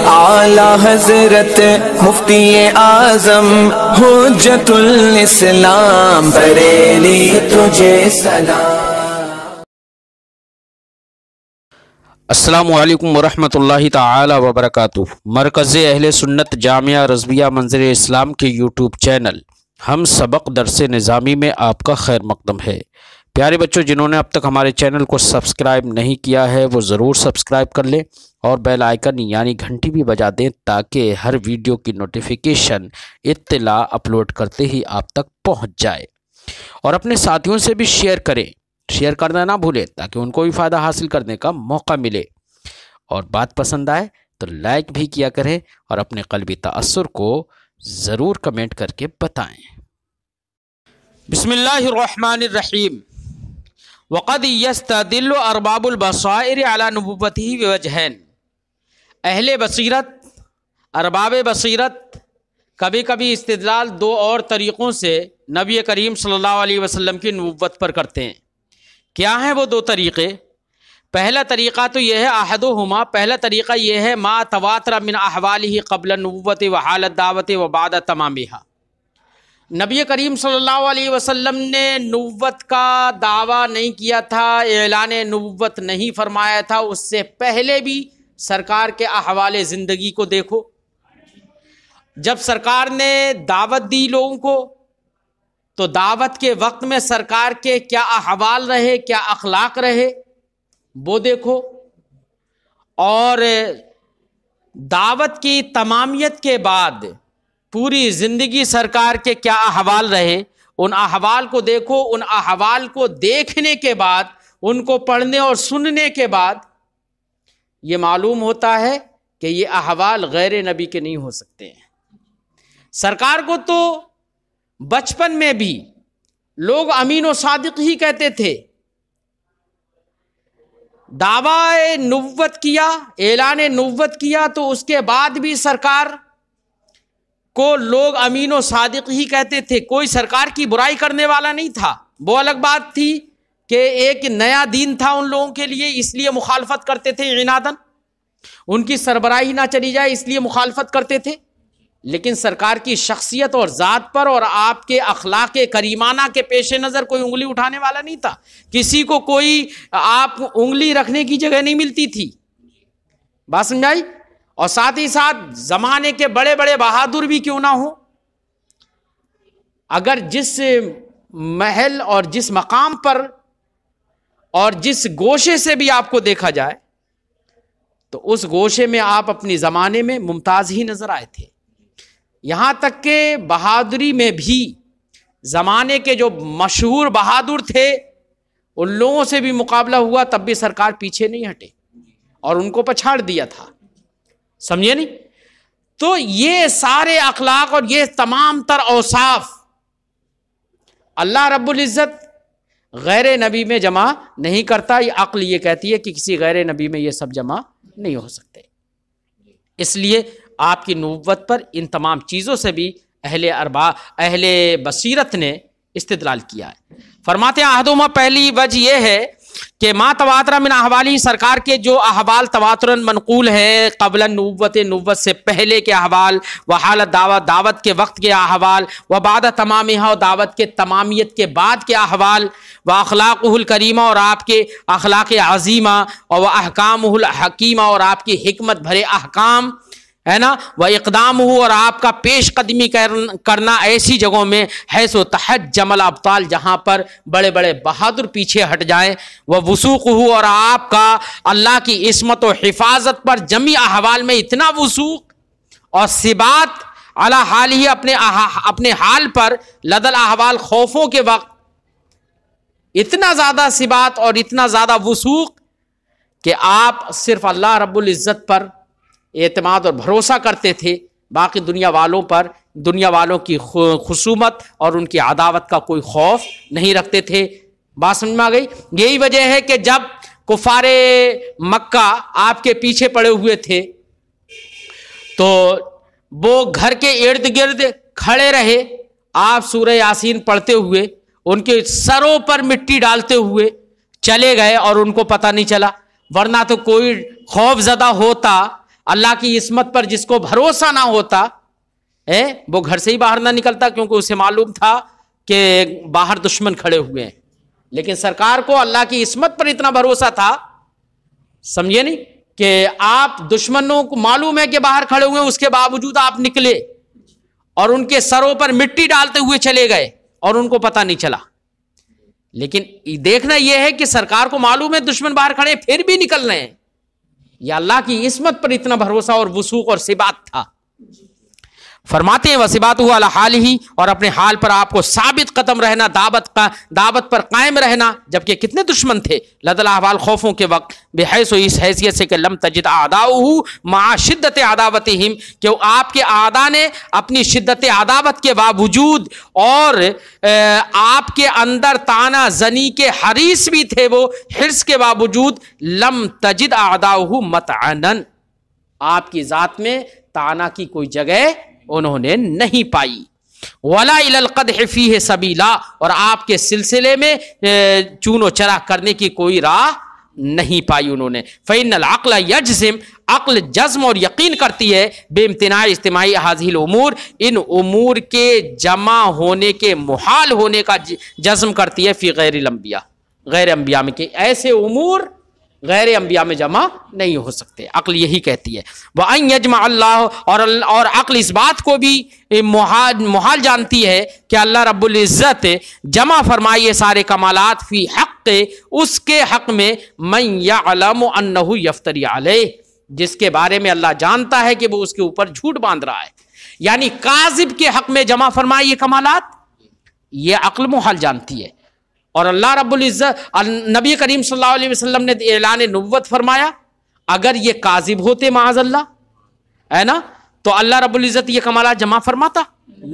اعلی حضرت مفتی اعظم حجت الاسلام بریلی تجھے سلام۔ السلام علیکم ورحمۃ اللہ تعالی وبرکاتہ۔ مرکز اہل سنت جامعہ رضویہ منظر اسلام کے یوٹیوب چینل ہم سبق درس نظامی میں آپ کا خیر مقدم ہے۔ پیارے بچوں، جنہوں نے اب تک ہمارے چینل کو سبسکرائب نہیں کیا ہے وہ ضرور سبسکرائب کر لیں اور بیل آئیکن یعنی گھنٹی بھی بجا دیں تاکہ ہر ویڈیو کی نوٹیفیکیشن اطلاع اپلوڈ کرتے ہی آپ تک پہنچ جائے، اور اپنے ساتھیوں سے بھی شیئر کریں، شیئر کرنا نہ بھولیں تاکہ ان کو بھی فائدہ حاصل کرنے کا موقع ملے، اور بات پسند آئے تو لائک بھی کیا کریں اور اپنے قلبی تأثر کو ضرور کمنٹ کر کے بتائیں۔ بسم اللہ الرحمن الرحیم۔ وقد یستدل ارباب البصائر علی نبوتہ بوجہین۔ اہل بصیرت، ارباب بصیرت کبھی کبھی استدلال دو اور طریقوں سے نبی کریم صلی اللہ علیہ وسلم کی نبوت پر کرتے ہیں۔ کیا ہیں وہ دو طریقے؟ پہلا طریقہ تو یہ ہے احدہما، پہلا طریقہ یہ ہے ما تواتر من احوالہ قبل النبوت وحال الدعوت وبعد تمامہا۔ نبی کریم صلی اللہ علیہ وسلم نے نبوت کا دعویٰ نہیں کیا تھا، اعلان نبوت نہیں فرمایا تھا، اس سے پہلے بھی سرکار کے احوال زندگی کو دیکھو۔ جب سرکار نے دعوت دی لوگوں کو تو دعوت کے وقت میں سرکار کے کیا احوال رہے، کیا اخلاق رہے وہ دیکھو، اور دعوت کی تمامیت کے بعد پوری زندگی سرکار کے کیا احوال رہے ان احوال کو دیکھو۔ ان احوال کو دیکھنے کے بعد، ان کو پڑھنے اور سننے کے بعد یہ معلوم ہوتا ہے کہ یہ احوال غیر نبی کے نہیں ہو سکتے ہیں۔ سرکار کو تو بچپن میں بھی لوگ امین و صادق ہی کہتے تھے، دعویٰ نبوت کیا، اعلان نبوت کیا تو اس کے بعد بھی سرکار کو لوگ امین و صادق ہی کہتے تھے، کوئی سرکار کی برائی کرنے والا نہیں تھا۔ وہ الگ بات تھی کہ ایک نیا دین تھا ان لوگوں کے لیے، اس لیے مخالفت کرتے تھے عناداً، ان کی سربراہی نہ چلی جائے اس لیے مخالفت کرتے تھے، لیکن سرکار کی شخصیت اور ذات پر اور آپ کے اخلاق کریمانہ کے پیش نظر کوئی انگلی اٹھانے والا نہیں تھا۔ کسی کو کوئی آپ انگلی رکھنے کی جگہ نہیں ملتی تھی۔ بات سمجھائی؟ اور ساتھ ہی ساتھ زمانے کے بڑے بڑے بہادر بھی کیوں نہ ہوں، اگر جس محل اور جس مقام پر اور جس گوشے سے بھی آپ کو دیکھا جائے تو اس گوشے میں آپ اپنی زمانے میں ممتاز ہی نظر آئے تھے۔ یہاں تک کہ بہادری میں بھی زمانے کے جو مشہور بہادر تھے ان لوگوں سے بھی مقابلہ ہوا تب بھی سرکار پیچھے نہیں ہٹے اور ان کو پچھاڑ دیا تھا، سمجھے نہیں؟ تو یہ سارے اخلاق اور یہ تمام تر اوصاف اللہ رب العزت غیر نبی میں جمع نہیں کرتا۔ یہ عقل یہ کہتی ہے کہ کسی غیر نبی میں یہ سب جمع نہیں ہو سکتے، اس لیے آپ کی نبوت پر ان تمام چیزوں سے بھی اہل بصیرت نے استدلال کیا ہے۔ فرماتے ہیں احدہما، پہلی وجہ یہ ہے کہ ما تواتر من احوالی، سرکار کے جو احوال تواتراً منقول ہیں قبل نبوت، نبوت سے پہلے کے احوال، وحالت دعوت، دعوت کے وقت کے احوال، وبعد تمامہا، اور دعوت کے تمامیت کے بعد کے احوال، واخلاقہ الکریمہ، اور آپ کے اخلاق عظیمہ، اور واحکامہ الحکیمہ، اور آپ کی حکمت بھرے احکام ہے نا، واقدامہ، اور آپ کا پیش قدمی کرنا ایسی جگہوں میں حیث و تحجم الابطال، جہاں پر بڑے بڑے بہادر پیچھے ہٹ جائیں، ووثوقہ، اور آپ کا اللہ کی عصمت و حفاظت پر جمی احوال میں اتنا وثوق اور ثبات علی حال ہی، اپنے حال پر لدل احوال، خوفوں کے وقت اتنا زیادہ ثبات اور اتنا زیادہ وثوق کہ آپ صرف اللہ رب العزت پر اعتماد اور بھروسہ کرتے تھے، باقی دنیا والوں پر، دنیا والوں کی خصومت اور ان کی عداوت کا کوئی خوف نہیں رکھتے تھے۔ بات سمجھ میں آ گئی؟ یہی وجہ ہے کہ جب کفار مکہ آپ کے پیچھے پڑے ہوئے تھے تو وہ گھر کے ارد گرد کھڑے رہے، آپ سورہ یاسین پڑھتے ہوئے، ان کے سروں پر مٹی ڈالتے ہوئے چلے گئے اور ان کو پتہ نہیں چلا، ورنہ تو کوئی خوف زدہ ہوتا اللہ کی عصمت پر جس کو بھروسہ نہ ہوتا وہ گھر سے ہی باہر نہ نکلتا، کیونکہ اسے معلوم تھا کہ باہر دشمن کھڑے ہوئے ہیں. لیکن سرکار کو اللہ کی عصمت پر اتنا بھروسہ تھا، سمجھے نہیں، کہ آپ دشمنوں کو معلوم ہے کہ باہر کھڑے ہوئے ہیں، اس کے باوجود آپ نکلے اور ان کے سروں پر مٹی ڈالتے ہوئے چلے گئے اور ان کو پتہ نہیں چلا. لیکن دیکھنا یہ ہے کہ سرکار کو معلوم ہے دشمن باہر کھڑے ہیں، پھر بھی نکل رہے ہیں. یہ اللہ کی عصمت پر اتنا بھروسہ اور وثوق اور ثبات تھا. فرماتے ہیں وثباتہ علی حالہ، اور اپنے حال پر آپ کو ثابت قدم رہنا، دعوت پر قائم رہنا. جبکہ کتنے دشمن تھے لد الاحوال، خوفوں کے وقت، بحیث اس حیثیت سے کہ لم تجد اعداؤہ مع شدت عداوتہم، کہ آپ کے اعداء نے اپنی شدت عداوت کے باوجود اور آپ کے اندر طعنہ زنی کے حریص بھی تھے، وہ حرص کے باوجود لم تجد اعداؤہ مطعنا، آپ کی ذات میں طعنہ کی کوئی جگہ انہوں نے نہیں پائی. ولا الی القدح فیہ سبیلا، اور آپ کے سلسلے میں چون و چرا کرنے کی کوئی راہ نہیں پائی انہوں نے. فإن العقل یجزم، عقل جزم اور یقین کرتی ہے بے امتناع اجتماعی هذه الامور، ان امور کے جمع ہونے کے محال ہونے کا جزم کرتی ہے فی غیر الانبیاء، غیر انبیاء میں، کہ ایسے امور غیر انبیاء میں جمع نہیں ہو سکتے. عقل یہی کہتی ہے. وَأَن يَجْمَعَ اللَّهُ، اور عقل اس بات کو بھی محال جانتی ہے کہ اللہ رب العزت جمع فرمائے سارے کمالات فی حق، اس کے حق میں، من یعلم انہ یفتری علیہ، جس کے بارے میں اللہ جانتا ہے کہ وہ اس کے اوپر جھوٹ باندھ رہا ہے. یعنی کاذب کے حق میں جمع فرمائے یہ کمالات، یہ عقل محال جانتی ہے. اور اللہ رب العزت، نبی کریم صلی اللہ علیہ وسلم نے اعلان نبوت فرمایا، اگر یہ کاذب ہوتے معاذ اللہ ہے نا، تو اللہ رب العزت یہ کمالات جمع فرماتا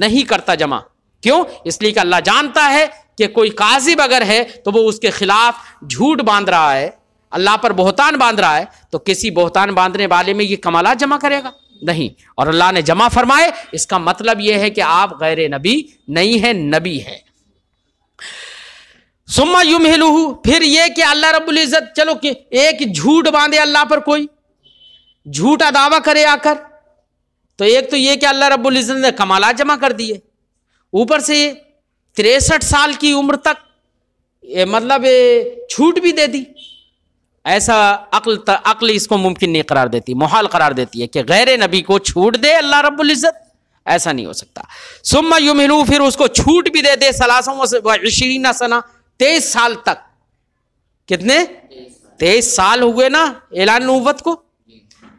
نہیں کرتا جمع. کیوں؟ اس لیے کہ اللہ جانتا ہے کہ کوئی کاذب اگر ہے تو وہ اس کے خلاف جھوٹ باندھ رہا ہے، اللہ پر بہتان باندھ رہا ہے، تو کسی بہتان باندھنے والے میں یہ کمالات جمع کرے گا نہیں. اور اللہ نے جمع فرمائے، اس کا مطلب یہ ہے کہ آپ غیر نبی نہیں ہیں، نبی ہیں. ثم یمہلہ، پھر یہ کہ اللہ رب العزت چلو کہ ایک جھوٹ باندھے اللہ پر، کوئی جھوٹا دعویٰ کرے آ کر، تو ایک تو یہ کہ اللہ رب العزت نے کمالات جمع کر دیے، اوپر سے 63 سال کی عمر تک مطلب چھوٹ بھی دے دی. ایسا عقل اس کو ممکن نہیں قرار دیتی، محال قرار دیتی ہے کہ غیر نبی کو چھوٹ دے اللہ رب العزت، ایسا نہیں ہو سکتا. ثم یمہلہ، پھر اس کو چھوٹ بھی دے 23 سنہ، 23 سال تک. کتنے؟ 23 سال ہوئے نا اعلان نبوت کو.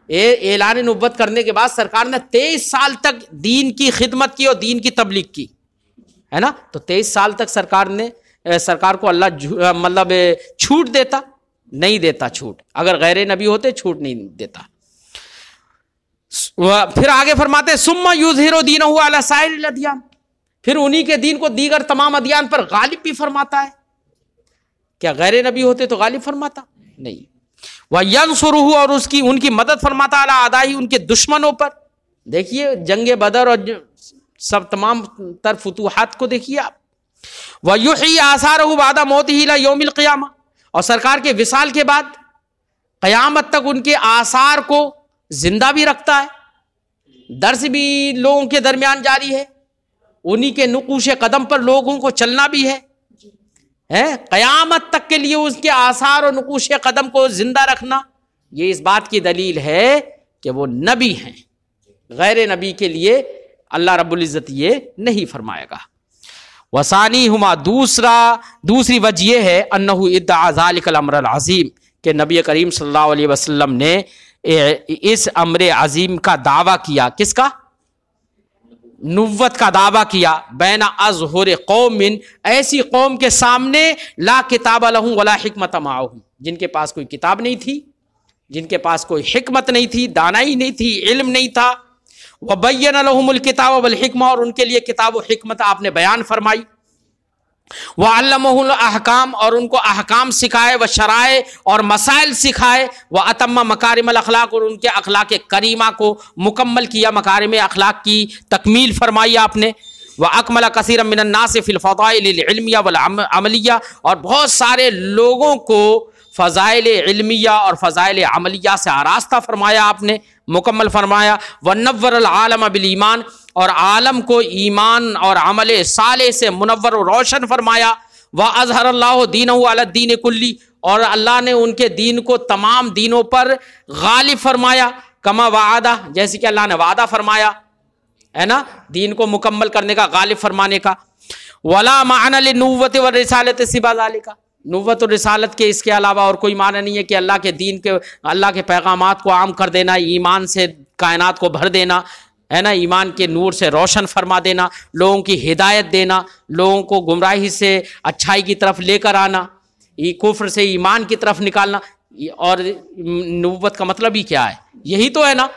اعلان نبوت کرنے کے بعد سرکار نے 23 سال تک دین کی خدمت کی اور دین کی تبلیغ کی، ہے نا. تو 23 سال تک سرکار کو اللہ مطلب چھوٹ دیتا نہیں دیتا. چھوٹ اگر غیر نبی ہوتے چھوٹ نہیں دیتا. پھر آگے فرماتے ثم یظہر دینہ علی سائر الادیان، پھر انہی کے دین کو دیگر تمام ادیان پر غالب بھی فرماتا ہے. کیا غیر نبی ہوتے تو غالب فرماتا نہیں. وَيَنْصُرُهُ، اور ان کی مدد فرماتا علی اعدائہ، ان کے دشمنوں پر. دیکھیے جنگ بدر اور سب تمام تر فتوحات کو دیکھیے آپ. وَيُحْيِي آثَارَهُ بَعْدَ مَوْتِهِ إِلَى يَوْمِ الْقِيَامَةِ، اور سرکار کے وصال کے بعد قیامت تک ان کے آثار کو زندہ بھی رکھتا ہے، درس بھی لوگوں کے درمیان جاری ہے، انہی کے نقوش قدم پر لوگوں کو چلنا بھی ہے قیامت تک کے لیے اس کے آثار اور نقوش قدم کو زندہ رکھنا. یہ اس بات کی دلیل ہے کہ وہ نبی ہیں. غیر نبی کے لیے اللہ رب العزت یہ نہیں فرمائے گا. وثانی ہما، دوسری وجہ یہ ہے انہ ادعا ذلک الامر العظیم، کہ نبی کریم صلی اللہ علیہ وسلم نے اس امر عظیم کا دعویٰ کیا. کس کا؟ نبوت کا دعویٰ کیا. بین اظہر قوم، ایسی قوم کے سامنے لا کتاب لہم ولا حکمت معہم، جن کے پاس کوئی کتاب نہیں تھی، جن کے پاس کوئی حکمت نہیں تھی، دانائی نہیں تھی، علم نہیں تھا. وبین لہم الکتاب والحکمہ، اور ان کے لیے کتاب و حکمت آپ نے بیان فرمائی. وعلمہ الاحکام، اور ان کو احکام سکھائے، و شرائع اور مسائل سکھائے. واتم مکارم الاخلاق، اور ان کے اخلاق کریمہ کو مکمل کیا، مکارم اخلاق کی تکمیل فرمائی آپ نے. واکمل کثیرا من الناس فی الفضائل العلمیہ والعملیہ، اور بہت سارے لوگوں کو فضائل علمیہ اور فضائل عملیہ سے آراستہ فرمایا آپ نے، مکمل فرمایا. ونور العالم بالایمان، اور عالم کو ایمان اور عمل صالح سے منور و روشن فرمایا. واظہر اللہ دینہ علی الدین کلی، اور اللہ نے ان کے دین کو تمام دینوں پر غالب فرمایا. کما وعدہ، جیسے کہ اللہ نے وعدہ فرمایا ہے نا دین کو مکمل کرنے کا، غالب فرمانے کا. ولا معنی للنبوۃ والرسالۃ سوى ذلک، نبوت اور رسالت کے اس کے علاوہ اور کوئی معنی نہیں ہے کہ اللہ کے دین کے، اللہ کے پیغامات کو عام کر دینا، ایمان سے کائنات کو بھر دینا ہے نا، ایمان کے نور سے روشن فرما دینا، لوگوں کی ہدایت دینا، لوگوں کو گمراہی سے اچھائی کی طرف لے کر آنا، کفر سے ایمان کی طرف نکالنا. اور نبوت کا مطلب ہی کیا ہے؟ یہی تو ہے نا.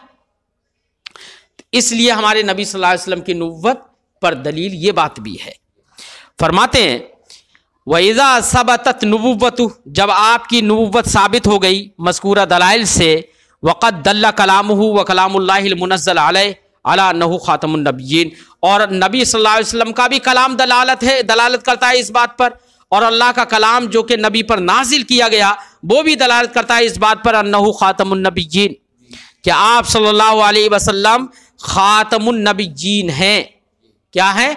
اس لیے ہمارے نبی صلی اللہ علیہ وسلم کی نبوت پر دلیل یہ بات بھی ہے. فرماتے ہیں وَإِذَا ثَبَتَتْ نُبُوَّتُهُ، جب آپ کی نبوت ثابت ہو گئی مذکورہ دلائل سے، وَقَدْ دَلَّ كَلَامُهُ وَكَلَامُ اللَّهِ الْمُنَزَّلُ عَلَيْهِ عَلَى أَنَّهُ خَاتَمُ النَّبِيِّينَ، اور نبی صلی اللہ علیہ وسلم کا بھی کلام دلالت کرتا ہے اس بات پر، اور اللہ کا کلام جو کہ نبی پر نازل کیا گیا وہ بھی دلالت کرتا ہے اس بات پر أَنَّهُ خَاتَمُ النَّبِيِّينَ، کہ آپ صلی اللہ علیہ وسلم خاتم النبیین ہیں. کیا ہے؟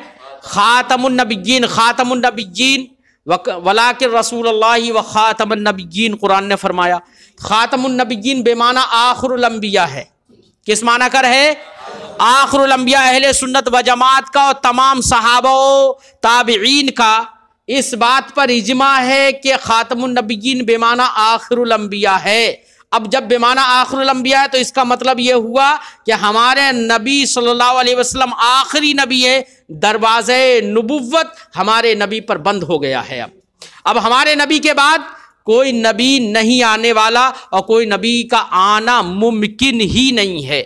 خاتم النبیین. خاتم النبیین ولیکن رسول اللہ و خاتم النبیین، قرآن نے فرمایا. خاتم النبیین بے معنی آخر الانبیاء ہے. کس معنی کر ہے؟ آخر الانبیاء. اہل سنت و جماعت کا اور تمام صحابہ و تابعین کا اس بات پر اجماع ہے کہ خاتم النبیین بے معنی آخر الانبیاء ہے. اب جب بے معنی آخر الانبیاء ہے تو اس کا مطلب یہ ہوا کہ ہمارے نبی صلی اللہ علیہ وسلم آخری نبی ہے. دروازے نبوت ہمارے نبی پر بند ہو گیا ہے. اب ہمارے نبی کے بعد کوئی نبی نہیں آنے والا، اور کوئی نبی کا آنا ممکن ہی نہیں ہے.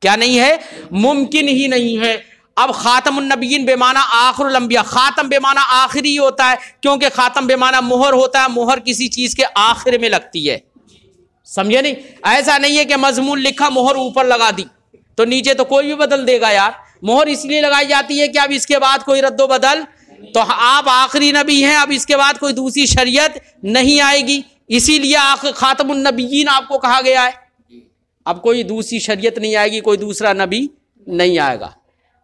کیا نہیں ہے؟ ممکن ہی نہیں ہے. اب خاتم النبیین بے معنی آخر الانبیاء، خاتم بے معنی آخری ہوتا ہے، کیونکہ خاتم بے معنی مہر ہوتا ہے. مہر کسی چیز کے آخر میں لگتی ہے، سمجھے نہیں؟ ایسا نہیں ہے کہ مضمون لکھا مہر اوپر لگا دی تو نیچے تو کوئی بھی بدل دے گا یار. مہر اس لیے لگائی جاتی ہے کہ اب اس کے بعد کوئی رد و بدل، تو آپ آخری نبی ہیں، اب اس کے بعد کوئی دوسری شریعت نہیں آئے گی، اسی لیے خاتم النبیین آپ کو کہا گیا ہے. اب کوئی دوسری شریعت نہیں آئے گی، کوئی دوسرا نبی نہیں آئے گا.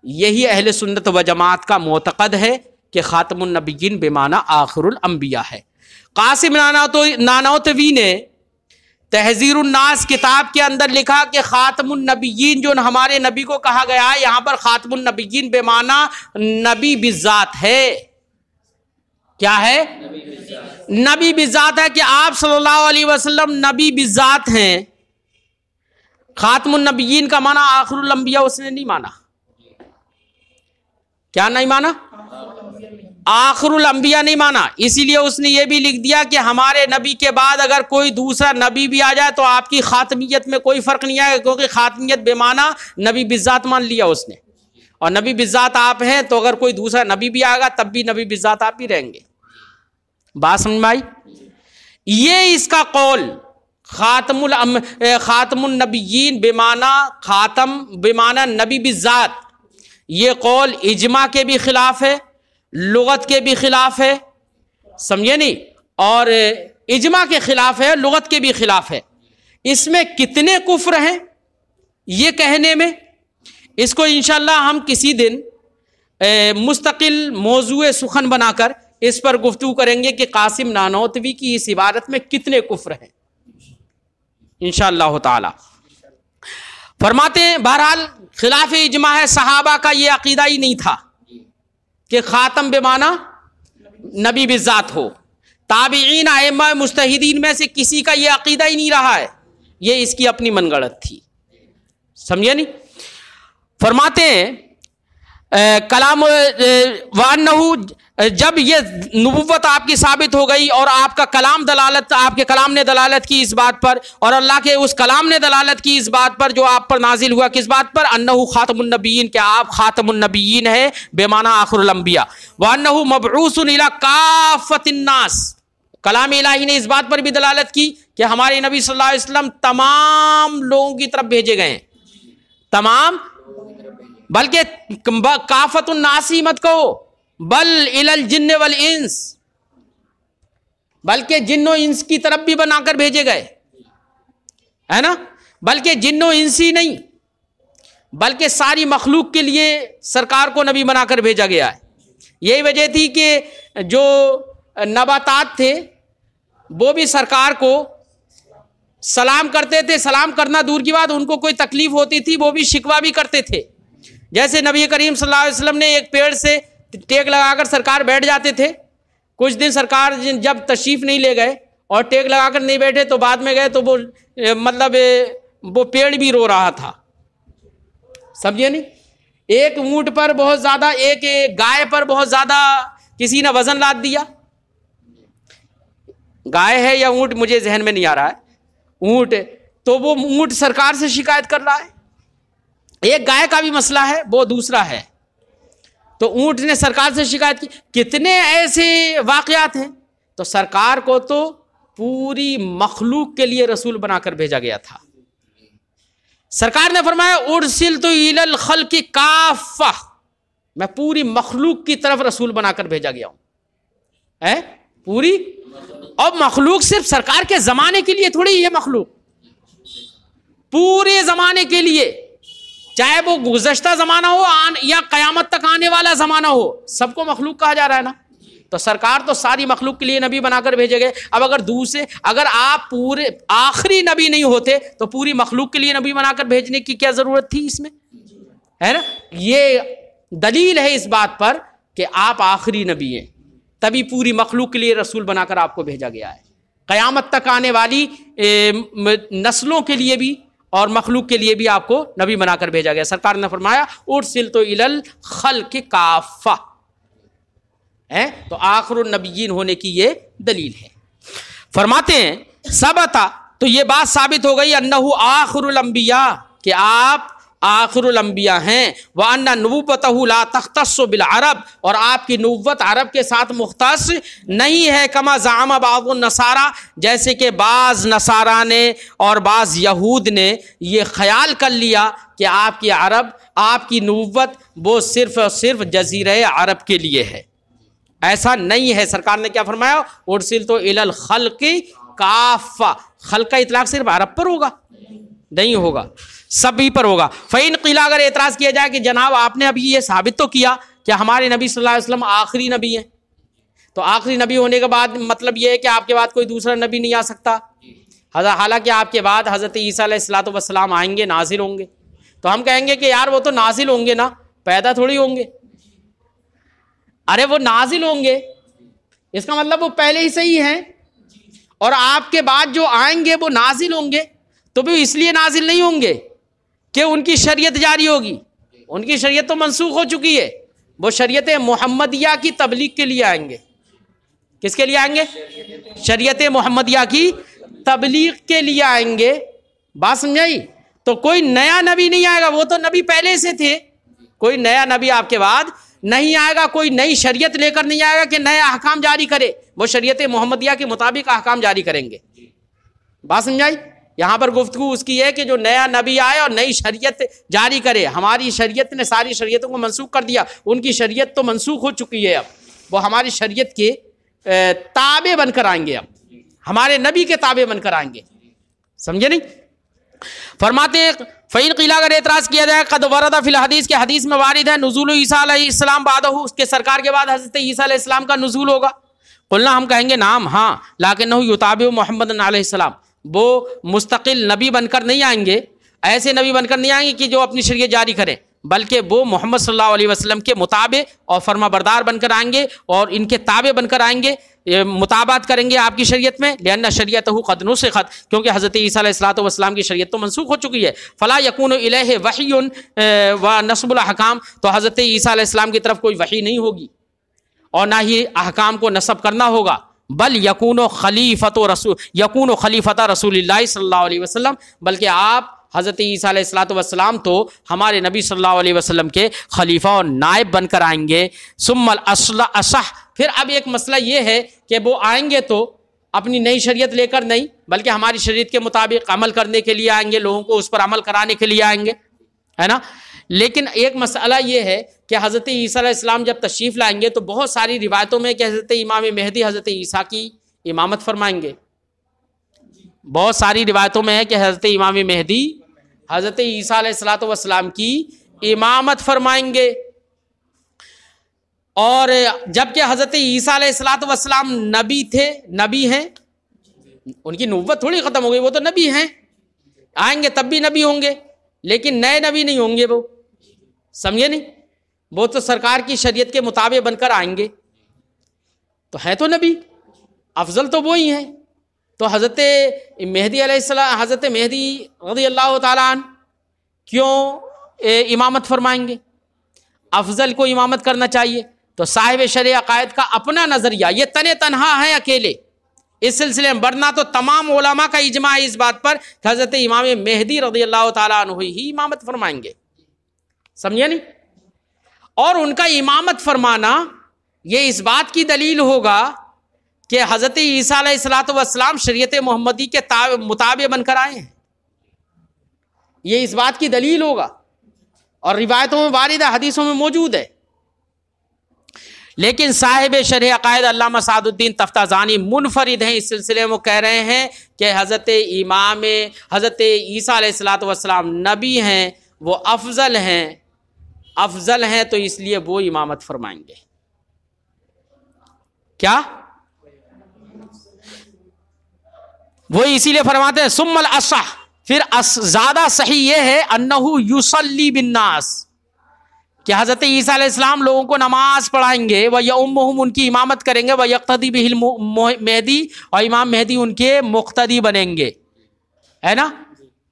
یہی اہل سنت و جماعت کا معتقد ہے کہ خاتم النبیین بے معنی آخر الانبیاء ہے. قاسم نانوتوی نے تحذیر الناس کتاب کے اندر لکھا کہ خاتم النبیین جو ہمارے نبی کو کہا گیا ہے، یہاں پر خاتم النبیین بے معنی نبی بالذات ہے. کیا ہے؟ نبی بالذات ہے، کہ آپ صلی اللہ علیہ وسلم نبی بالذات ہیں. خاتم النبیین کا معنی آخر الانبیاء اس نے نہیں مانا. کیا نہیں مانا؟ آخر الانبیاء نہیں مانا. اسی لیے اس نے یہ بھی لکھ دیا کہ ہمارے نبی کے بعد اگر کوئی دوسرا نبی بھی آ جائے تو آپ کی خاتمیت میں کوئی فرق نہیں آئے گا، کیونکہ خاتمیت بے معنی نبی بالذات مان لیا اس نے، اور نبی بالذات آپ ہیں تو اگر کوئی دوسرا نبی بھی آئے گا تب بھی نبی بالذات آپ ہی رہیں گے. بات سمجھ میں آئی؟ یہ اس کا قول خاتم النبیین بے معنی خاتم بے معنی نبی بالذات، یہ قول اجماع کے بھی خلاف ہے، لغت کے بھی خلاف ہے، سمجھے نہیں؟ اور اجماع کے خلاف ہے، لغت کے بھی خلاف ہے. اس میں کتنے کفر ہیں یہ کہنے میں، اس کو انشاءاللہ ہم کسی دن مستقل موضوع سخن بنا کر اس پر گفتگو کریں گے کہ قاسم نانوتوی کی اس عبارت میں کتنے کفر ہیں انشاءاللہ تعالی. فرماتے ہیں بہرحال خلاف اجماع ہے. صحابہ کا یہ عقیدہ ہی نہیں تھا کہ خاتم بے معنی نبی بالذات ہو. تابعین ائمہ مجتہدین میں سے کسی کا یہ عقیدہ ہی نہیں رہا ہے، یہ اس کی اپنی من گڑت تھی. سمجھے نہیں؟ فرماتے ہیں کلام وانہ، جب یہ نبوت آپ کی ثابت ہو گئی اور آپ کا کلام دلالت، آپ کے کلام نے دلالت کی اس بات پر، اور اللہ کے اس کلام نے دلالت کی اس بات پر جو آپ پر نازل ہوا، کس بات پر؟ انہ خاتم النبیین، کہ آپ خاتم النبیین ہے بے معنی آخر الانبیاء. وانہ مبعوث الی کافۃ الناس، کلام الہی نے اس بات پر بھی دلالت کی کہ ہمارے نبی صلی اللہ علیہ وسلم تمام لوگوں کی طرف بھیجے گئے ہیں. تمام، بلکہ کافۃ الناس مت کہو، بل الی الجن والانس، بلکہ جن و انس کی طرف بھی بنا کر بھیجے گئے، ہے نا، بلکہ جن و انسی نہیں بلکہ ساری مخلوق کے لیے سرکار کو نبی بنا کر بھیجا گیا ہے۔ یہی وجہ تھی کہ جو نباتات تھے وہ بھی سرکار کو سلام کرتے تھے، سلام کرنا دور کی بات، ان کو کوئی تکلیف ہوتی تھی وہ بھی شکوہ بھی کرتے تھے۔ جیسے نبی کریم صلی اللہ علیہ وسلم نے ایک پیڑ سے ٹیک لگا کر سرکار بیٹھ جاتے تھے، کچھ دن سرکار جب تشریف نہیں لے گئے اور ٹیک لگا کر نہیں بیٹھے تو بعد میں گئے تو وہ مطلب وہ پیڑ بھی رو رہا تھا، سمجھے نہیں؟ ایک اونٹ پر بہت زیادہ، ایک گائے پر بہت زیادہ کسی نے وزن لاد دیا، گائے ہے یا اونٹ مجھے ذہن میں نہیں آ رہا ہے، اونٹ، تو وہ اونٹ سرکار سے شکایت کر رہا ہے۔ ایک گائے کا بھی مسئلہ ہے، وہ دوسرا ہے، تو اونٹ نے سرکار سے شکایت کی۔ کتنے ایسے واقعات ہیں، تو سرکار کو تو پوری مخلوق کے لیے رسول بنا کر بھیجا گیا تھا۔ سرکار نے فرمایا ارسلت الی الخلق کافہ، میں پوری مخلوق کی طرف رسول بنا کر بھیجا گیا ہوں، پوری، اور مخلوق صرف سرکار کے زمانے کے لیے تھوڑی ہے، مخلوق پورے زمانے کے لیے، چاہے وہ گزشتہ زمانہ ہو یا قیامت تک آنے والا زمانہ ہو، سب کو مخلوق کہا جا رہا ہے نا۔ تو سرکار تو ساری مخلوق کے لیے نبی بنا کر بھیجے گئے۔ اب اگر آپ پورے آخری نبی نہیں ہوتے تو پوری مخلوق کے لیے نبی بنا کر بھیجنے کی کیا ضرورت تھی اس میں، ہے نا؟ یہ دلیل ہے اس بات پر کہ آپ آخری نبی ہیں، تبھی پوری مخلوق کے لیے رسول بنا کر آپ کو بھیجا گیا ہے۔ قیامت تک آنے والی نسلوں کے لیے بھی اور مخلوق کے لیے بھی آپ کو نبی بنا کر بھیجا گیا۔ سرکار نے فرمایا ارسلت الی الخلق کافہ، تو آخر النبیین ہونے کی یہ دلیل ہے۔ فرماتے ہیں ثبتا، تو یہ بات ثابت ہو گئی انہ آخر الانبیاء، کہ آپ آخر الانبیاء ہیں، وان نبوتہ لا تختص بالعرب، اور آپ کی نبوت عرب کے ساتھ مختص نہیں ہے، کما زعم بعض النصارى، جیسے کہ بعض نصارہ نے اور بعض یہود نے یہ خیال کر لیا کہ آپ کی عرب، آپ کی نبوت وہ صرف اور صرف جزیرہ عرب کے لیے ہے۔ ایسا نہیں ہے۔ سرکار نے کیا فرمایا ارسلت الی الخلق کافہ، خلق کا اطلاق صرف عرب پر ہوگا؟ نہیں ہوگا، سبھی پر ہوگا۔ فإن قیل، اگر اعتراض کیا جائے کہ جناب آپ نے ابھی یہ ثابت تو کیا کہ ہمارے نبی صلی اللہ علیہ وسلم آخری نبی ہیں، تو آخری نبی ہونے کے بعد مطلب یہ ہے کہ آپ کے بعد کوئی دوسرا نبی نہیں آ سکتا، حالانکہ آپ کے بعد حضرت عیسیٰ علیہ السلام آئیں گے، نازل ہوں گے، تو ہم کہیں گے کہ یار وہ تو نازل ہوں گے نا، پیدا تھوڑی ہوں گے۔ ارے وہ نازل ہوں گے، اس کا مطلب وہ پہلے ہی صحیح ہیں، اور آپ کے بعد جو آئیں گے وہ نازل ہوں گے، تو بھی اس لیے نازل نہیں ہوں گے کہ ان کی شریعت جاری ہوگی، ان کی شریعت تو منسوخ ہو چکی ہے، وہ شریعت محمدیہ کی تبلیغ کے لیے آئیں گے۔ کس کے لیے آئیں گے؟ شریعت محمدیہ کی تبلیغ کے لیے آئیں گے۔ بات سمجھائی؟ تو کوئی نیا نبی نہیں آئے گا، وہ تو نبی پہلے سے تھے، کوئی نیا نبی آپ کے بعد نہیں آئے گا، کوئی نئی شریعت لے کر نہیں آئے گا کہ نئے احکام جاری کرے، وہ شریعت محمدیہ کے مطابق احکام جاری کریں گے۔ بات سمجھائی؟ یہاں پر گفتگو اس کی ہے کہ جو نیا نبی آئے اور نئی شریعت جاری کرے، ہماری شریعت نے ساری شریعتوں کو منسوخ کر دیا، ان کی شریعت تو منسوخ ہو چکی ہے، اب وہ ہماری شریعت کے تابع بن کر آئیں گے، اب ہمارے نبی کے تابع بن کر آئیں گے، سمجھے نہیں؟ فرماتے ہیں فإن قیل، اگر اعتراض کیا جائے قد ورد فی الحدیث، کے حدیث میں وارد ہے نزول عیسیٰ علیہ السلام بعدہ، اس کے سرکار کے بعد حضرت عیسیٰ علیہ السلام کا نزول ہوگا، قلنا، ہم کہیں گے نام، ہاں، لیکنہ یتابع محمد علیہ السلام، وہ مستقل نبی بن کر نہیں آئیں گے، ایسے نبی بن کر نہیں آئیں گے کہ جو اپنی شریعت جاری کریں، بلکہ وہ محمد صلی اللہ علیہ وسلم کے متابع اور فرما بردار بن کر آئیں گے، اور ان کے تابع بن کر آئیں گے، مطابعت کریں گے آپ کی شریعت میں، لأن شریعتہ قد نسخت، کیونکہ حضرت عیسیٰ علیہ السلام کی شریعت تو منسوخ ہو چکی ہے، فلا یکون الیہ وحی و نصب الاحکام، تو حضرت عیسیٰ علیہ السلام کی طرف کوئی وحی نہیں ہوگی اور نہ ہی احکام کو نصب کرنا ہوگا، بل یکون خلیفۃ رسول اللہ صلی اللہ علیہ وسلم، بلکہ آپ حضرت عیسیٰ علیہ السلام تو ہمارے نبی صلی اللہ علیہ وسلم کے خلیفہ اور نائب بن کر آئیں گے۔ ثم الاصل اصح، پھر اب ایک مسئلہ یہ ہے کہ وہ آئیں گے تو اپنی نئی شریعت لے کر نہیں، بلکہ ہماری شریعت کے مطابق عمل کرنے کے لیے آئیں گے، لوگوں کو اس پر عمل کرانے کے لیے آئیں گے، ہے نا۔ لیکن ایک مسئلہ یہ ہے کہ حضرت عیسیٰ علیہ السلام جب تشریف لائیں گے تو بہت ساری روایتوں میں کہ حضرت امام مہدی حضرت عیسیٰ کی امامت فرمائیں گے. بہت ساری روایتوں میں ہے کہ حضرت امام مہدی حضرت عیسیٰ علیہ الصلوۃ والسلام کی امامت فرمائیں گے. اور جبکہ حضرت عیسیٰ علیہ الصلوۃ والسلام نبی تھے, نبی ہیں, ان کی نبوت تھوڑی ختم ہو گئی, وہ تو نبی ہیں, آئیں گے تب بھی نبی ہوں گے, لیکن نئے نبی نہیں ہوں گے وہ, سمجھے نہیں, وہ تو سرکار کی شریعت کے مطابق بن کر آئیں گے, تو ہے تو نبی, افضل تو وہی ہیں. تو حضرت مہدی علیہ السلام, حضرت مہدی رضی اللہ تعالیٰ عنہ کیوں امامت فرمائیں گے؟ افضل کو امامت کرنا چاہیے. تو صاحب شرع عقائد کا اپنا نظریہ, یہ تنہا ہے اکیلے اس سلسلے میں, ورنہ تو تمام علماء کا اجماع ہے اس بات پر کہ حضرت امام مہدی رضی اللہ تعالیٰ عنہ ہی امامت فرمائیں گے, سمجھے نہیں. اور ان کا امامت فرمانا یہ اس بات کی دلیل ہوگا کہ حضرت عیسیٰ علیہ الصلوۃ والسلام شریعت محمدی کے مطابق بن کر آئے ہیں, یہ اس بات کی دلیل ہوگا, اور روایتوں میں وارد ہے, حدیثوں میں موجود ہے. لیکن صاحب شرح عقائد علامہ سعد الدین تفتازانی منفرد ہیں اس سلسلے میں, وہ کہہ رہے ہیں کہ حضرت عیسیٰ علیہ الصلوۃ والسلام نبی ہیں, وہ افضل ہیں, تو اس لیے وہ امامت فرمائیں گے. کیا وہ اسی لیے فرماتے ہیں ثم الاصح, پھر زیادہ صحیح یہ ہے انہ یصلی بالناس, کہ حضرت عیسیٰ علیہ السلام لوگوں کو نماز پڑھائیں گے, وَيَؤُمُّهُمْ ان کی امامت کریں گے, وَيَقْتَدِي بِهِ مہدی, اور امام مہدی ان کے مقتدی بنیں گے, ہے نا.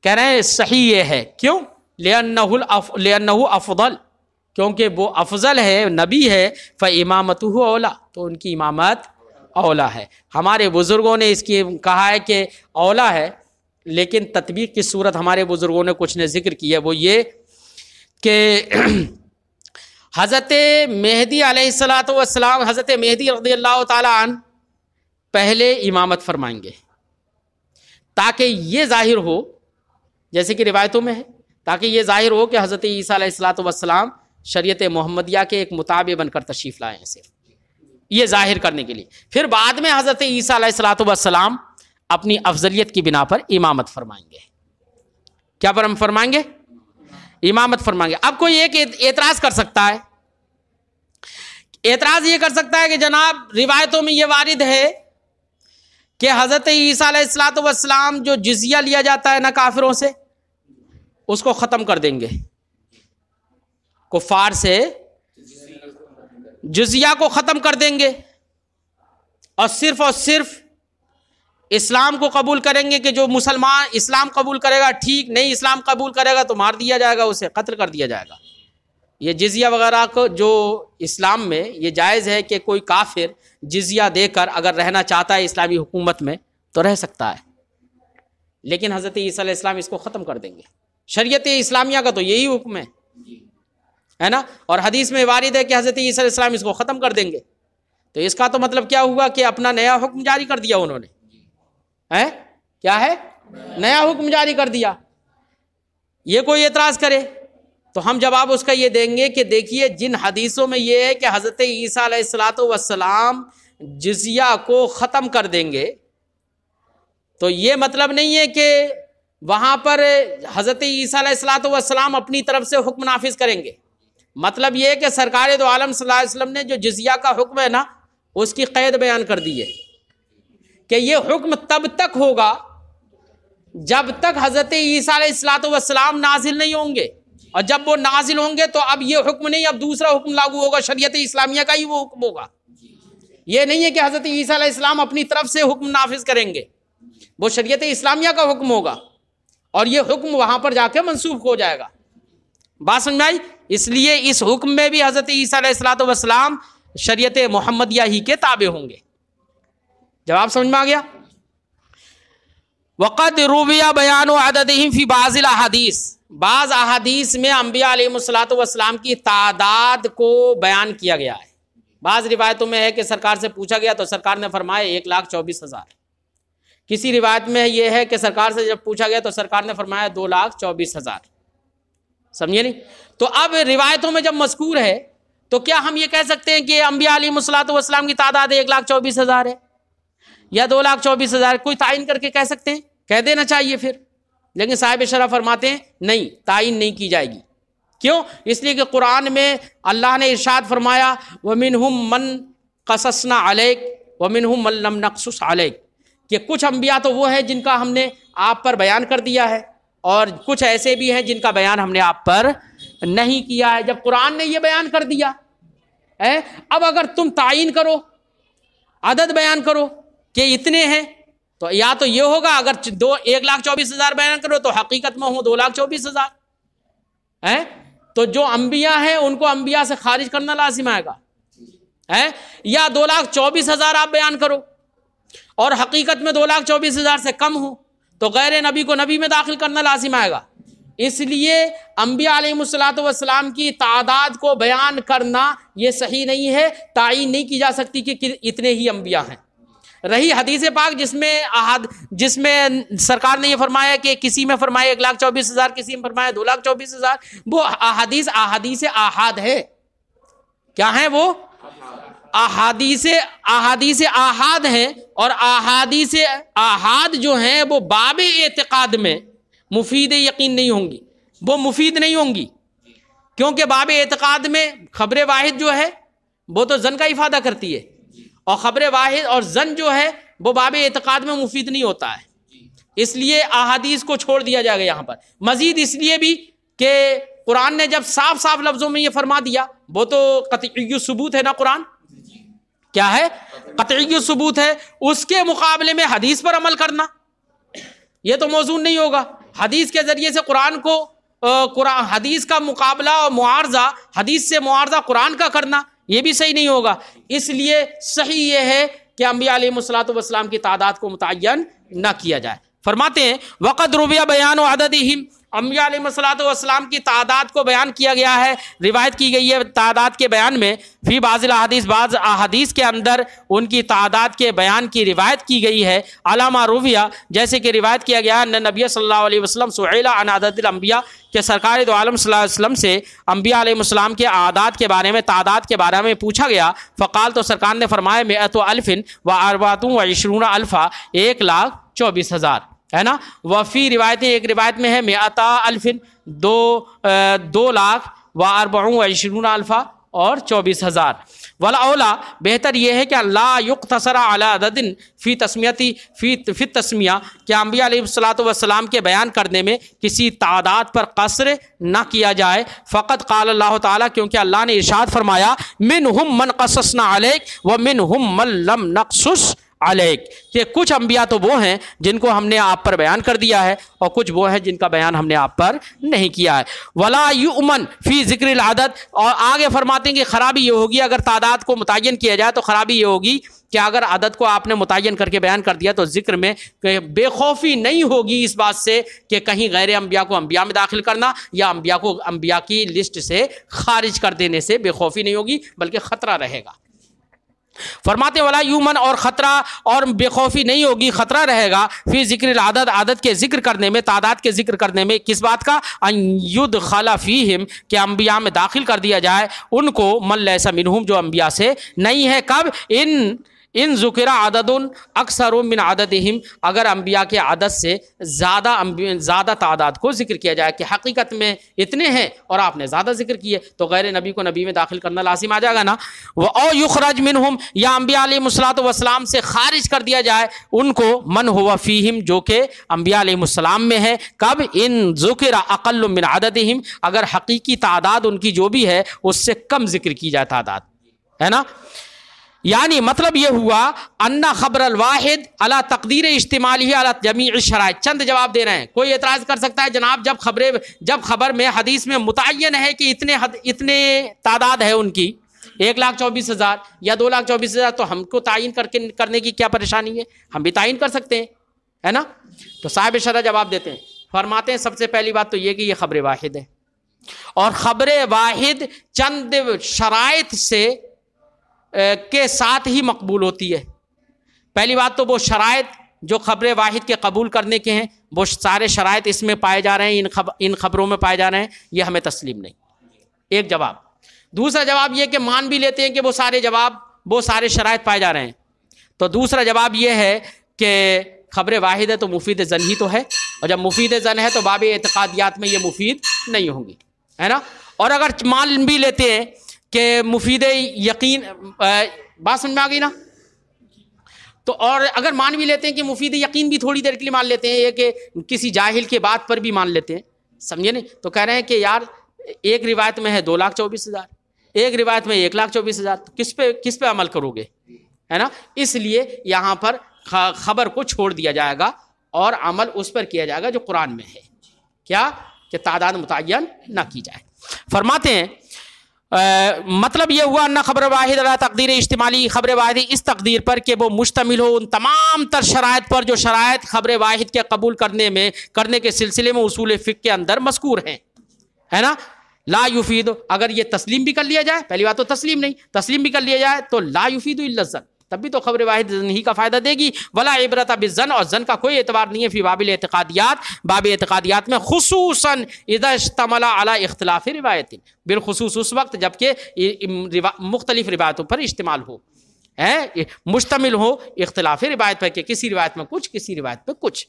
کہہ رہے ہیں صحیح یہ ہے, کیوں؟ لِأَنَّهُ افضل, کیونکہ وہ افضل ہے, نبی ہے, فَإِمَامَتُهُ اولا, تو ان کی امامت اولا ہے. ہمارے بزرگوں نے اس کی کہا ہے کہ اولا ہے, لیکن تطبیق کی صورت ہمارے بزرگوں نے کچھ نے ذکر کی ہے, وہ یہ کہ حضرت مہدی علیہ الصلوۃ والسلام, حضرت مہدی رضی اللہ تعالیٰ عنہ پہلے امامت فرمائیں گے, تاکہ یہ ظاہر ہو, جیسے کہ روایتوں میں ہے, تاکہ یہ ظاہر ہو کہ حضرت عیسیٰ علیہ الصلوۃ والسلام شریعت محمدیہ کے ایک مطابق بن کر تشریف لائے ہیں, صرف یہ ظاہر کرنے کے لیے. پھر بعد میں حضرت عیسیٰ علیہ الصلوۃ والسلام اپنی افضلیت کی بنا پر امامت فرمائیں گے. کیا فرمائیں گے؟ امامت فرمائیں گے. اب کوئی ایک اعتراض کر سکتا ہے, اعتراض یہ کر سکتا ہے کہ جناب روایتوں میں یہ وارد ہے کہ حضرت عیسیٰ علیہ الصلوۃ والسلام جو جزیہ لیا جاتا ہے نا کافروں سے, اس کو ختم کر دیں گے, کفار سے جزیہ کو ختم کر دیں گے, اور صرف اسلام کو قبول کریں گے, کہ جو مسلمان اسلام قبول کرے گا ٹھیک, نہیں اسلام قبول کرے گا تو مار دیا جائے گا, اسے قتل کر دیا جائے گا. یہ جزیہ وغیرہ کو جو اسلام میں یہ جائز ہے کہ کوئی کافر جزیہ دے کر اگر رہنا چاہتا ہے اسلامی حکومت میں تو رہ سکتا ہے, لیکن حضرت عیسیٰ علیہ السلام اس کو ختم کر دیں گے. شریعت اسلامیہ کا تو یہی حکم ہے نا, اور حدیث میں وارد ہے کہ حضرت عیسیٰ علیہ السلام اس کو ختم کر دیں گے. تو اس کا تو مطلب کیا ہوا کہ اپنا نیا حکم جاری کر دیا انہوں نے, ہے کیا ہے, نیا حکم جاری کر دیا. یہ کوئی اعتراض کرے تو ہم جواب اس کا یہ دیں گے کہ دیکھیے, جن حدیثوں میں یہ ہے کہ حضرت عیسیٰ علیہ الصلوۃ والسلام جزیہ کو ختم کر دیں گے, تو یہ مطلب نہیں ہے کہ وہاں پر حضرت عیسیٰ علیہ الصلوۃ والسلام اپنی طرف سے حکم نافذ کریں گے. مطلب یہ ہے کہ سرکار دو عالم صلی اللہ علیہ وسلم نے جو جزیہ کا حکم ہے نا, اس کی قید بیان کر دی ہے کہ یہ حکم تب تک ہوگا جب تک حضرت عیسیٰ علیہ الصلوۃ والسلام نازل نہیں ہوں گے, اور جب وہ نازل ہوں گے تو اب یہ حکم نہیں, اب دوسرا حکم لاگو ہوگا, شریعت اسلامیہ کا ہی وہ حکم ہوگا. یہ نہیں ہے کہ حضرت عیسیٰ علیہ السلام اپنی طرف سے حکم نافذ کریں گے, وہ شریعت اسلامیہ کا حکم ہوگا, اور یہ حکم وہاں پر جا کے منسوخ ہو جائے گا. بات سمجھ میں آئی؟ اس لیے اس حکم میں بھی حضرت عیسیٰ علیہ الصلوۃ والسلام شریعت محمدیہ ہی کے تابع ہوں گے. جواب سمجھ میں آ گیا؟ وقد روی بیان عددہم فی بعض الاحادیث, بعض احادیث میں انبیاء علیہ الصلوۃ والسلام کی تعداد کو بیان کیا گیا ہے. بعض روایتوں میں ہے کہ سرکار سے پوچھا گیا تو سرکار نے فرمایا 1,24,000. کسی روایت میں یہ ہے کہ سرکار سے جب پوچھا گیا تو سرکار نے فرمایا 2,24,000. سمجھے نہیں؟ تو اب روایتوں میں جب مذکور ہے تو کیا ہم یہ کہہ سکتے ہیں کہ انبیاء علیہ الصلوۃ والسلام کی تعداد 1,24,000 ہے؟ یا 2,24,000 کوئی تعین کر کے کہہ سکتے ہیں؟ کہہ دینا چاہیے پھر، لیکن صاحب شرح فرماتے ہیں نہیں، تعین نہیں کی جائے گی۔ کیوں؟ اس لیے کہ قرآن میں اللہ نے ارشاد فرمایا وَمِنْهُمْ مَنْ قَصَصْنَا عَلَيْكَ وَمِنْهُمْ مَنْ لَمْ نَقْصُصْ عَلَيْكَ، کہ کچھ انبیاء تو وہ ہیں جن کا ہم نے آپ پر بیان کر دیا ہے، اور کچھ ایسے بھی ہیں جن کا بیان ہم نے آپ پر نہیں کیا ہے۔ جب قرآن نے یہ بیان کر دیا ہے، اب اگر تم تعین کرو، عدد بیان کرو کہ اتنے ہیں، تو یا تو یہ ہوگا اگر 1,24,000 بیان کرو تو حقیقت میں ہوں 2,24,000 ہے، تو جو انبیاء ہیں ان کو انبیاء سے خارج کرنا لازم آئے گا، یا 2,24,000 آپ بیان کرو اور حقیقت میں 2,24,000 سے کم ہوں تو غیر نبی کو نبی میں داخل کرنا لازم آئے گا۔ اس لیے انبیاء علیہ الصلوۃ والسلام کی تعداد کو بیان کرنا یہ صحیح نہیں ہے، تعین نہیں کی جا سکتی کہ اتنے ہی انبیاء ہیں۔ رہی حدیث پاک جس میں سرکار نے یہ فرمایا کہ کسی میں فرمایا 1,24,000، کسی میں فرمایا 2,24,000، وہ احادیث آحاد ہے۔ کیا ہیں وہ؟ احادیث آحاد ہیں، اور احادیث آحاد جو ہیں وہ باب اعتقاد میں مفید یقین نہیں ہوں گی، وہ مفید نہیں ہوں گی، کیونکہ باب اعتقاد میں خبر واحد جو ہے وہ تو زن کا افادہ کرتی ہے، اور خبر واحد اور زن جو ہے وہ باب اعتقاد میں مفید نہیں ہوتا ہے، اس لیے احادیث کو چھوڑ دیا جائے گا یہاں پر۔ مزید اس لیے بھی کہ قرآن نے جب صاف صاف لفظوں میں یہ فرما دیا، وہ تو قطعی ثبوت ہے نا، قرآن کیا ہے؟ قطعی ثبوت ہے، اس کے مقابلے میں حدیث پر عمل کرنا یہ تو موزون نہیں ہوگا۔ حدیث کے ذریعے سے حدیث کا مقابلہ اور معارضہ، حدیث سے معارضہ قرآن کا کرنا یہ بھی صحیح نہیں ہوگا۔ اس لیے صحیح یہ ہے کہ انبیاء علیہ الصلوۃ والسلام کی تعداد کو متعین نہ کیا جائے۔ فرماتے ہیں وقد روی بیان عددہم، انبیاء علیہ الصلوۃ والسلام کی تعداد کو بیان کیا گیا ہے، روایت کی گئی ہے تعداد کے بیان میں، فی بعض الاحادیث، بعض احادیث کے اندر ان کی تعداد کے بیان کی روایت کی گئی ہے، علامہ رویہ، جیسے کہ روایت کیا گیا ہے نبی صلی اللہ علیہ وسلم سئل عن عدد الانبیاء، کہ سرکار دو عالم صلی اللہ علیہ وسلم سے انبیاء علیہ السلام کے اعداد کے بارے میں، تعداد کے بارے میں پوچھا گیا، فقال، تو سرکار نے فرمایا 100,000 و24,000، 1,24,000 ہے نا۔ وفی روایتیں، ایک روایت میں ہے 100,000، 2,24,000 اور 24,000۔ والاولا، بہتر یہ ہے کہ لا یقتصر علی عدد فی تسمیہ، کہ انبیاء علیہ الصلوۃ والسلام کے بیان کرنے میں کسی تعداد پر قصر نہ کیا جائے۔ فقط قال اللہ تعالیٰ، کیونکہ اللہ نے ارشاد فرمایا منہم من قصصنا علیک ومنہم من لم نقصص علیک، کہ کچھ انبیاء تو وہ ہیں جن کو ہم نے آپ پر بیان کر دیا ہے، اور کچھ وہ ہیں جن کا بیان ہم نے آپ پر نہیں کیا ہے۔ ولا یؤمن فی ذکر العدد، اور آگے فرماتے ہیں کہ خرابی یہ ہوگی اگر تعداد کو متعین کیا جائے، تو خرابی یہ ہوگی کہ اگر عدد کو آپ نے متعین کر کے بیان کر دیا تو ذکر میں بے خوفی نہیں ہوگی اس بات سے کہ کہیں غیر انبیاء کو انبیاء میں داخل کرنا، یا انبیاء کو انبیاء کی لسٹ سے خارج کر دینے سے بے خوفی نہیں ہوگی، بلکہ خطرہ رہے گا۔ فرماتے ولا یومن، اور خطرہ اور بے خوفی نہیں ہوگی، خطرہ رہے گا فی ذکر العدد، عدد کے ذکر کرنے میں، تعداد کے ذکر کرنے میں، کس بات کا؟ ان یدخل فیہم، کہ انبیاء میں داخل کر دیا جائے ان کو، من لیس منہم، جو انبیاء سے نہیں ہے۔ کب؟ ان ذکر عدد اکثر من عددہم، اگر انبیاء کے عدد سے زیادہ تعداد کو ذکر کیا جائے کہ حقیقت میں اتنے ہیں اور آپ نے زیادہ ذکر کیے، تو غیر نبی کو نبی میں داخل کرنا لازم آ جائے گا نا۔ او یخرج منہم، یا انبیاء علیہ الصلوۃ والسلام سے خارج کر دیا جائے ان کو، من ہوا فیہم، جو کہ انبیاء علیہ السلام میں ہے۔ کب؟ ان ذکر اقل من عددہم، اگر حقیقی تعداد ان کی جو بھی ہے اس سے کم ذکر کی جائے تعداد، ہے نا۔ یعنی مطلب یہ ہوا ان خبر الواحد علی تقدیر اجتماعی علی جمیع الشرائط۔ چند جواب دے رہے ہیں۔ کوئی اعتراض کر سکتا ہے جناب جب خبر میں، حدیث میں متعین ہے کہ اتنے تعداد ہے ان کی، 1,24,000 یا 2,24,000، تو ہم کو تعین کرنے کی کیا پریشانی ہے؟ ہم بھی تعین کر سکتے ہیں، ہے نا۔ تو صاحب شرح جواب دیتے ہیں، فرماتے ہیں سب سے پہلی بات تو یہ کہ یہ خبر واحد ہے، اور خبر واحد چند شرائط سے کے ساتھ ہی مقبول ہوتی ہے۔ پہلی بات تو وہ شرائط جو خبر واحد کے قبول کرنے کے ہیں، وہ سارے شرائط اس میں پائے جا رہے ہیں، ان خبروں میں پائے جا رہے ہیں، یہ ہمیں تسلیم نہیں۔ ایک جواب۔ دوسرا جواب یہ کہ مان بھی لیتے ہیں کہ وہ سارے شرائط پائے جا رہے ہیں، تو دوسرا جواب یہ ہے کہ خبر واحد ہے تو مفید ظن ہی تو ہے، اور جب مفید ظن ہے تو باب اعتقادیات میں یہ مفید نہیں ہوں گی، ہے نا. اور اگر مان بھی لیتے ہیں کہ مفید یقین، بات سمجھ میں آ گئی نا، تو اور اگر مان بھی لیتے ہیں کہ مفید یقین بھی تھوڑی دیر کے لیے مان لیتے ہیں، یہ کہ کسی جاہل کے بات پر بھی مان لیتے ہیں، سمجھے نہیں، تو کہہ رہے ہیں کہ یار ایک روایت میں ہے 2,24,000، ایک روایت میں 1,24,000، تو کس پہ عمل کرو گے، ہے نا. اس لیے یہاں پر خبر کو چھوڑ دیا جائے گا اور عمل اس پر کیا جائے گا جو قرآن میں ہے، کیا کہ تعداد متعین نہ کی جائے. فرماتے ہیں مطلب یہ ہوا نہ خبر واحد اللہ تقدیر اجتماعی، خبر واحد اس تقدیر پر کہ وہ مشتمل ہو ان تمام تر شرائط پر جو شرائط خبر واحد کے قبول کرنے کے سلسلے میں اصول فقہ کے اندر مذکور ہیں، ہے نا. لا یفید، اگر یہ تسلیم بھی کر لیا جائے، پہلی بات تو تسلیم نہیں، تسلیم بھی کر لیا جائے تو لا یفید الا الظن، تب بھی تو خبر واحد ظن ہی کا فائدہ دے گی. ولا عبرت بالظن، اور ظن کا کوئی اعتبار نہیں ہے فی باب الاعتقادیات، باب اعتقادیات میں، خصوصاً اذا اشتمل علی اختلاف روایت، بالخصوص اس وقت جبکہ مختلف روایتوں پر اشتمال ہو، مشتمل ہو اختلاف روایت پر، کہ کسی روایت میں کچھ، کسی روایت پہ کچھ.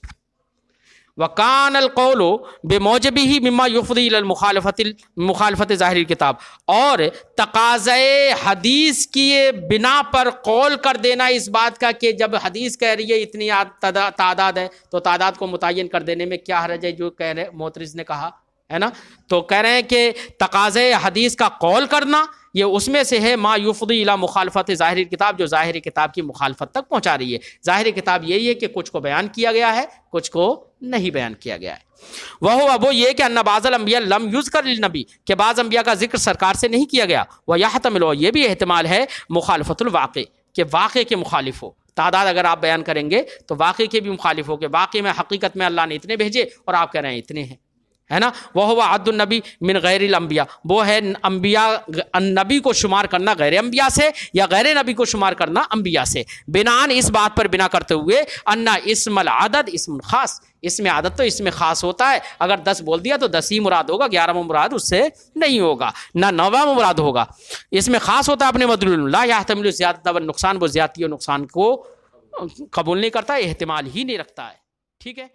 وکان القول بموجبہ مما یفضی الی مخالفت ظاہر الکتاب، اور تقاضۂ حدیث کی بنا پر قول کر دینا اس بات کا کہ جب حدیث کہہ رہی ہے اتنی تعداد ہے تو تعداد کو متعین کر دینے میں کیا حرج ہے، جو کہہ رہے معترض نے کہا ہے نا. تو کہہ رہے ہیں کہ تقاضۂ حدیث کا قول کرنا یہ اس میں سے ہے ما یفضی الی مخالفت ظاہر کتاب، جو ظاہر کتاب کی مخالفت تک پہنچا رہی ہے. ظاہر کتاب یہی ہے کہ کچھ کو بیان کیا گیا ہے، کچھ کو نہیں بیان کیا گیا ہے. وہ یہ کہ ان بعض الانبیاء لم یذکر للنبی، کہ بعض انبیاء کا ذکر سرکار سے نہیں کیا گیا. ویحتمل، یہ بھی احتمال ہے مخالفت الواقع، کہ واقع کے مخالف ہو. تعداد اگر آپ بیان کریں گے تو واقع کے بھی مخالف ہو، کہ واقع میں حقیقت میں اللہ نے اتنے بھیجے اور آپ کہہ رہے ہیں اتنے ہیں، ہے نا. وہ عد النبی من غیر الانبیاء، وہ ہے انبیاء، نبی کو شمار کرنا غیر انبیاء سے یا غیر نبی کو شمار کرنا انبیاء سے. بناءً اس بات پر بنا کرتے ہوئے ان اسم العدد اسم خاص، اس میں عدد تو اس میں خاص ہوتا ہے. اگر 10 بول دیا تو 10 ہی مراد ہوگا، 11واں مراد اس سے نہیں ہوگا، نہ 9واں مراد ہوگا. اس میں خاص ہوتا ہے اپنے مدلول. لا یحتمل زیادت و نقصان، وہ زیادتی و نقصان کو قبول نہیں کرتا، احتمال ہی نہیں رکھتا ہے. ٹھیک ہے.